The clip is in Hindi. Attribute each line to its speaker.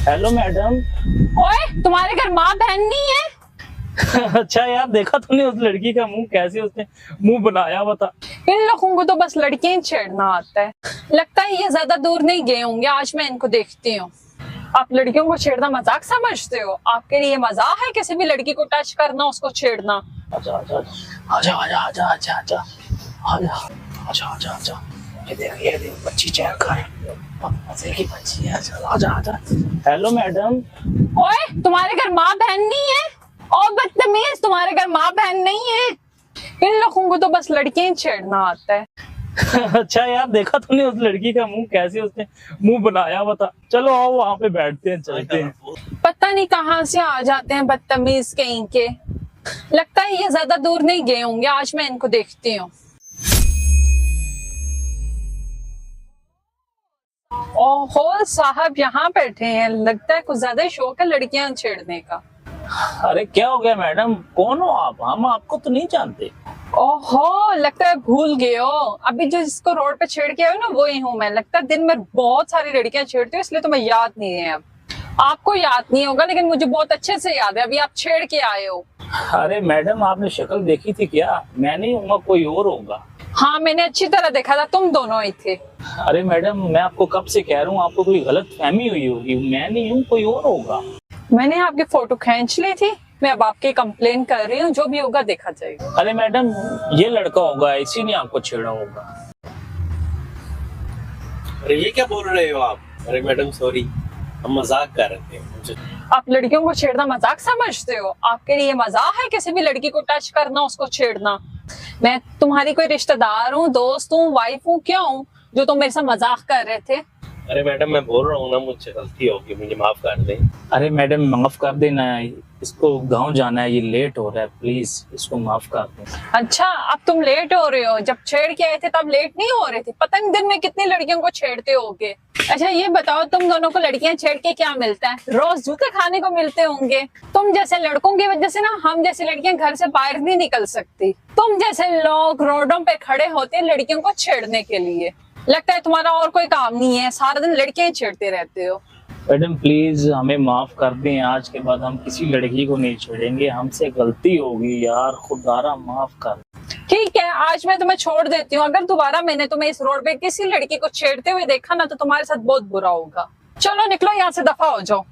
Speaker 1: Hello madam.
Speaker 2: ओए, तुम्हारे घर माँ बहन नहीं है?
Speaker 1: अच्छा यार, देखा तूने उस लड़की का मुंह, कैसे उसने मुंह बनाया हुआ था।
Speaker 2: इन लोगों को तो बस लड़कियां ही छेड़ना आता है। लगता है ये ज्यादा दूर नहीं गए होंगे, आज मैं इनको देखती हूँ। आप लड़कियों को छेड़ना मजाक समझते हो? आपके लिए मजाक है किसी भी लड़की को टच करना, उसको छेड़ना?
Speaker 1: आजा आजा आजा आजा आजा आजा आजा आजा आजा आजा आजा। ये देख बच्ची चेक कर, मजे की बच्ची है। आजा आजा आजा। Hello madam.
Speaker 2: ओए, तुम्हारे घर माँ बहन नहीं है? और बदतमीज, तुम्हारे घर माँ बहन नहीं है? इन लोगों को तो बस लड़कियां ही छेड़ना आता है।
Speaker 1: अच्छा यार, देखा तूने उस लड़की का मुंह, कैसे उसने मुंह बनाया हुआ था। चलो आओ वहां पे बैठते हैं, चलते हैं।
Speaker 2: पता नहीं कहाँ से आ जाते हैं बदतमीज कहीं के। लगता है ये ज्यादा दूर नहीं गए होंगे, आज मैं इनको देखती हूँ। ओहो, साहब यहाँ बैठे हैं। लगता है कुछ ज्यादा ही शौक है लड़कियां छेड़ने का।
Speaker 1: अरे क्या हो गया मैडम, कौन हो आप? हम आपको तो नहीं जानते।
Speaker 2: ओहो, लगता है भूल गए हो। अभी जो जिसको रोड पे छेड़ के आए हो ना, वही हूँ मैं। लगता है दिन में बहुत सारी लड़कियां छेड़ती हूँ, इसलिए तुम्हें याद नहीं है। अब आपको याद नहीं होगा, लेकिन मुझे बहुत अच्छे से याद है। अभी आप छेड़ के आए हो।
Speaker 1: अरे मैडम, आपने शक्ल देखी थी क्या? मैं नहीं हूँ, कोई और होगा।
Speaker 2: हाँ, मैंने अच्छी तरह देखा था, तुम दोनों ही थे।
Speaker 1: अरे मैडम, मैं आपको कब से कह रहा हूँ, आपको कोई गलत फहमी हुई होगी। मैं नहीं हूँ, कोई और होगा।
Speaker 2: मैंने आपकी फोटो खींच ली थी। मैं अब आपकी कंप्लेन कर रही हूँ, जो भी होगा देखा जाएगा।
Speaker 1: अरे मैडम, ये लड़का होगा, इसी ने आपको छेड़ा होगा।
Speaker 3: अरे ये क्या बोल रहे हो आप? अरे मैडम सॉरी, हम मजाक कर रहे थे। मुझे
Speaker 2: आप लड़कियों को छेड़ना मजाक समझते हो? आपके लिए मजाक है किसी भी लड़की को टच करना, उसको छेड़ना? मैं तुम्हारी कोई रिश्तेदार हूँ, दोस्त हूँ, वाइफ हूँ, क्या हूँ जो तुम मेरे साथ मजाक कर रहे थे?
Speaker 3: अरे मैडम, मैं बोल रहा हूँ ना, मुझसे गलती होगी, मुझे माफ कर दें।
Speaker 1: अरे मैडम, माफ कर देना, इसको गांव जाना है, ये लेट हो रहा है, प्लीज इसको माफ कर दें।
Speaker 2: अच्छा, अब तुम लेट हो रहे हो? जब छेड़ के आए थे तब लेट नहीं हो रहे थे? पता नहीं दिन में कितनी लड़कियों को छेड़ते होगे। अच्छा ये बताओ, तुम दोनों को लड़कियां छेड़ के क्या मिलता है? रोज जूते खाने को मिलते होंगे। तुम जैसे लड़कों की वजह से ना, हम जैसी लड़कियां घर से बाहर नहीं निकल सकती। तुम जैसे लोग रोडों पे खड़े होते हैं लड़कियों को छेड़ने के लिए। लगता है तुम्हारा और कोई काम नहीं है, सारा दिन लड़कियां ही छेड़ते रहते हो।
Speaker 1: मैडम प्लीज हमें माफ कर दें, आज के बाद हम किसी लड़की को नहीं छेड़ेंगे, हमसे गलती होगी यार, खुदारा माफ कर।
Speaker 2: ठीक है, आज मैं तुम्हें छोड़ देती हूँ। अगर दोबारा मैंने तुम्हें इस रोड पे किसी लड़की को छेड़ते हुए देखा ना, तो तुम्हारे साथ बहुत बुरा होगा। चलो निकलो यहाँ से, दफा हो जाओ।